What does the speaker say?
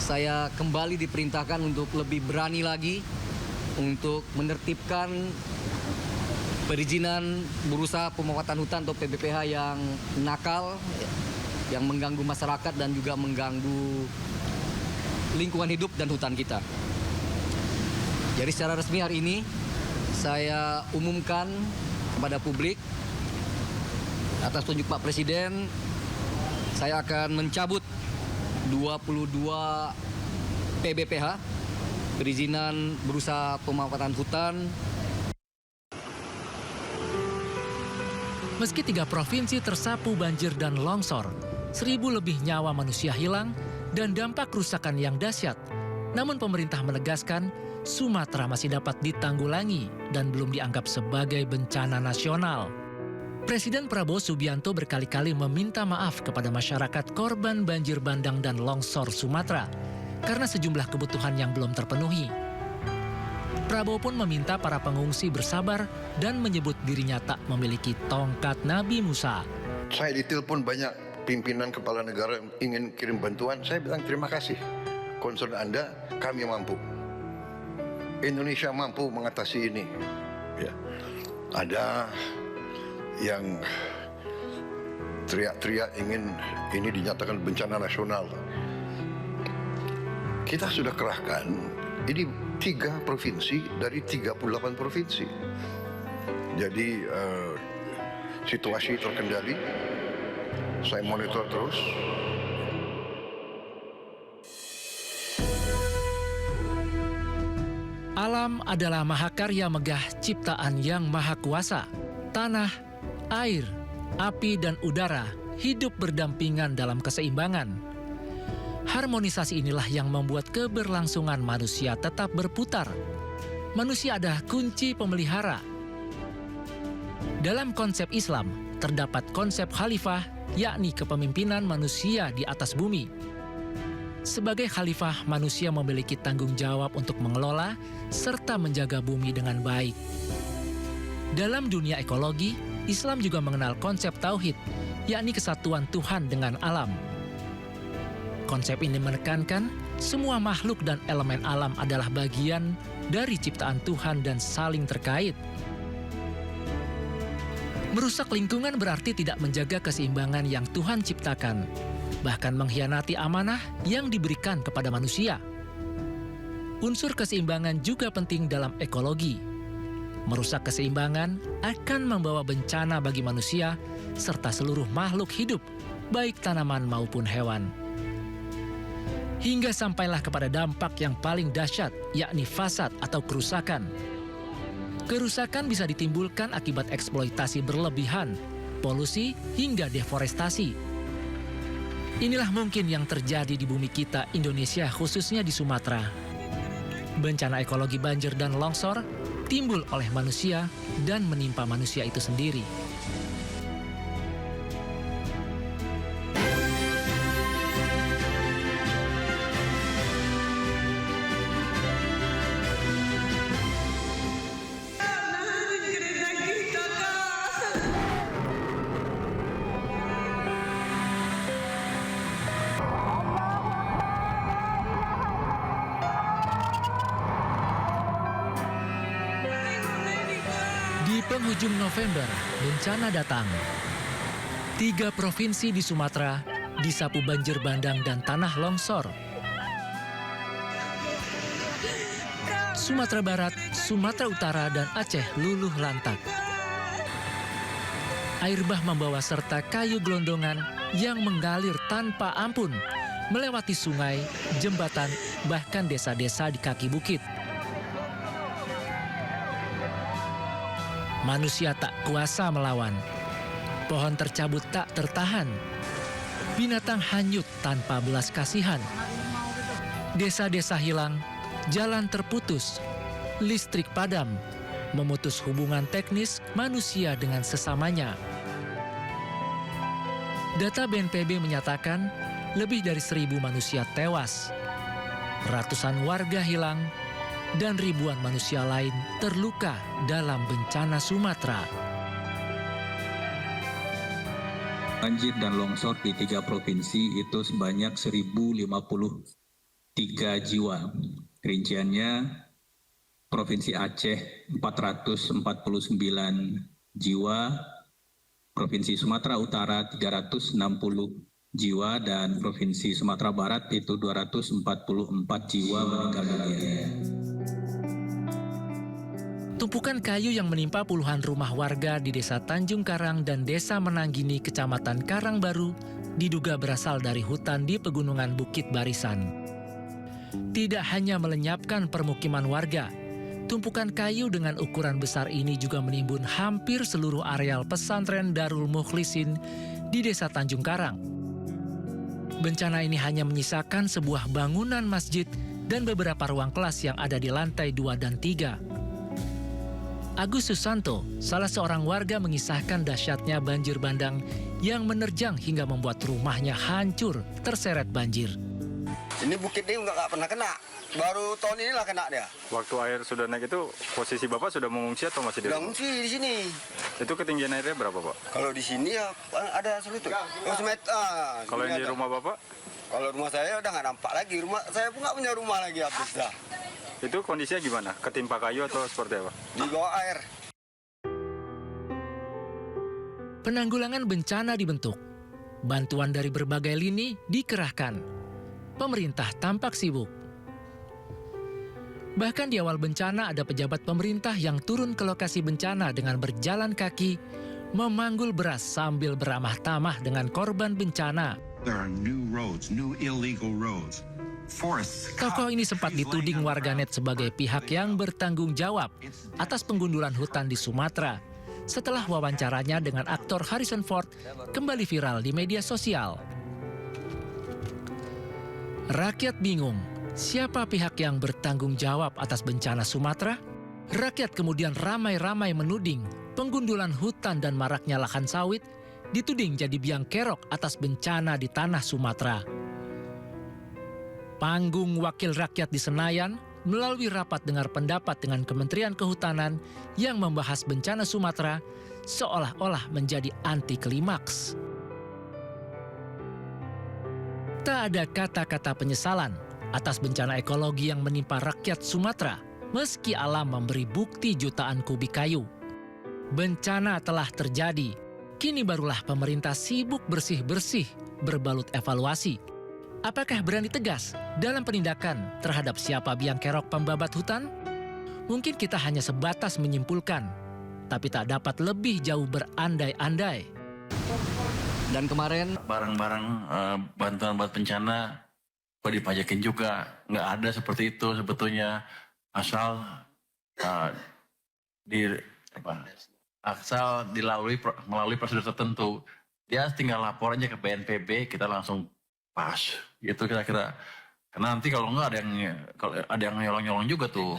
saya kembali diperintahkan untuk lebih berani lagi untuk menertibkan perizinan berusaha pemanfaatan hutan atau PBPH yang nakal, yang mengganggu masyarakat dan juga mengganggu lingkungan hidup dan hutan kita. Jadi secara resmi hari ini saya umumkan kepada publik atas tunjuk Pak Presiden, saya akan mencabut 22 PBPH, perizinan berusaha pemanfaatan hutan. Meski 3 provinsi tersapu banjir dan longsor, 1.000 lebih nyawa manusia hilang dan dampak kerusakan yang dahsyat, namun pemerintah menegaskan Sumatera masih dapat ditanggulangi dan belum dianggap sebagai bencana nasional. Presiden Prabowo Subianto berkali-kali meminta maaf kepada masyarakat korban banjir bandang dan longsor Sumatera karena sejumlah kebutuhan yang belum terpenuhi. Prabowo pun meminta para pengungsi bersabar dan menyebut dirinya tak memiliki tongkat Nabi Musa. Saya ditelepon banyak pimpinan kepala negara yang ingin kirim bantuan. Saya bilang terima kasih. Concern Anda, kami mampu. Indonesia mampu mengatasi ini. Ya. Ada yang teriak-teriak ingin ini dinyatakan bencana nasional. Kita sudah kerahkan ini 3 provinsi dari 38 provinsi. Jadi situasi terkendali. Saya monitor terus. Alam adalah mahakarya megah ciptaan yang maha kuasa. Tanah, air, api, dan udara hidup berdampingan dalam keseimbangan. Harmonisasi inilah yang membuat keberlangsungan manusia tetap berputar. Manusia adalah kunci pemelihara. Dalam konsep Islam, terdapat konsep khalifah, yakni kepemimpinan manusia di atas bumi. Sebagai khalifah, manusia memiliki tanggung jawab untuk mengelola serta menjaga bumi dengan baik. Dalam dunia ekologi, Islam juga mengenal konsep tauhid, yakni kesatuan Tuhan dengan alam. Konsep ini menekankan semua makhluk dan elemen alam adalah bagian dari ciptaan Tuhan dan saling terkait. Merusak lingkungan berarti tidak menjaga keseimbangan yang Tuhan ciptakan, bahkan mengkhianati amanah yang diberikan kepada manusia. Unsur keseimbangan juga penting dalam ekologi. Merusak keseimbangan akan membawa bencana bagi manusia serta seluruh makhluk hidup, baik tanaman maupun hewan. Hingga sampailah kepada dampak yang paling dahsyat, yakni fasad atau kerusakan. Kerusakan bisa ditimbulkan akibat eksploitasi berlebihan, polusi, hingga deforestasi. Inilah mungkin yang terjadi di bumi kita, Indonesia, khususnya di Sumatera. Bencana ekologi banjir dan longsor timbul oleh manusia dan menimpa manusia itu sendiri. Di penghujung November, bencana datang. 3 provinsi di Sumatera disapu banjir bandang dan tanah longsor. Sumatera Barat, Sumatera Utara, dan Aceh luluh lantak. Air bah membawa serta kayu gelondongan yang mengalir tanpa ampun, melewati sungai, jembatan, bahkan desa-desa di kaki bukit. Manusia tak kuasa melawan. Pohon tercabut tak tertahan. Binatang hanyut tanpa belas kasihan. Desa-desa hilang, jalan terputus, listrik padam, memutus hubungan teknis manusia dengan sesamanya. Data BNPB menyatakan lebih dari 1.000 manusia tewas. Ratusan warga hilang, dan ribuan manusia lain terluka dalam bencana Sumatera. Banjir dan longsor di 3 provinsi itu sebanyak 1.050 jiwa. Rinciannya Provinsi Aceh 449 jiwa, Provinsi Sumatera Utara 360 jiwa, dan Provinsi Sumatera Barat itu 244 jiwa meninggal dunia. Tumpukan kayu yang menimpa puluhan rumah warga di Desa Tanjung Karang dan Desa Menanggini, Kecamatan Karangbaru, diduga berasal dari hutan di pegunungan Bukit Barisan. Tidak hanya melenyapkan permukiman warga, tumpukan kayu dengan ukuran besar ini juga menimbun hampir seluruh areal pesantren Darul Mukhlisin di Desa Tanjung Karang. Bencana ini hanya menyisakan sebuah bangunan masjid dan beberapa ruang kelas yang ada di lantai 2 dan 3. Agus Susanto, salah seorang warga, mengisahkan dahsyatnya banjir bandang yang menerjang hingga membuat rumahnya hancur terseret banjir. Ini bukit ini nggak pernah kena, baru tahun inilah kena dia. Waktu air sudah naik itu posisi Bapak sudah mengungsi atau masih di Udah rumah? ngungsi di sini. Itu ketinggian airnya berapa Pak? Kalau di sini ya ada selutut. Oh, semeter. Kalau yang di rumah Bapak? Kalau rumah saya udah nggak nampak lagi. Rumah saya pun nggak punya rumah lagi, habis dah. Itu kondisinya gimana? Ketimpa kayu atau seperti apa? Di bawah air. Penanggulangan bencana dibentuk. Bantuan dari berbagai lini dikerahkan. Pemerintah tampak sibuk. Bahkan di awal bencana ada pejabat pemerintah yang turun ke lokasi bencana dengan berjalan kaki, memanggul beras sambil beramah tamah dengan korban bencana. There are new roads, new illegal roads. Forests. Tokoh ini sempat dituding warganet sebagai pihak yang bertanggung jawab atas penggundulan hutan di Sumatera setelah wawancaranya dengan aktor Harrison Ford kembali viral di media sosial. Rakyat bingung, siapa pihak yang bertanggung jawab atas bencana Sumatera? Rakyat kemudian ramai-ramai menuding penggundulan hutan dan maraknya lahan sawit dituding jadi biang kerok atas bencana di tanah Sumatera. Panggung Wakil Rakyat di Senayan melalui rapat dengar pendapat dengan Kementerian Kehutanan yang membahas bencana Sumatera seolah-olah menjadi anti klimaks. Tak ada kata-kata penyesalan atas bencana ekologi yang menimpa rakyat Sumatera, meski alam memberi bukti jutaan kubik kayu. Bencana telah terjadi, kini barulah pemerintah sibuk bersih-bersih berbalut evaluasi. Apakah berani tegas dalam penindakan terhadap siapa biang kerok pembabat hutan? Mungkin kita hanya sebatas menyimpulkan, tapi tak dapat lebih jauh berandai-andai. Dan kemarin barang-barang bantuan buat bencana kok dipajakin juga, nggak ada seperti itu sebetulnya, asal asal melalui prosedur tertentu. Dia tinggal lapor aja ke BNPB, kita langsung pas gitu kira-kira. Karena nanti kalau nggak ada yang nyolong-nyolong juga tuh.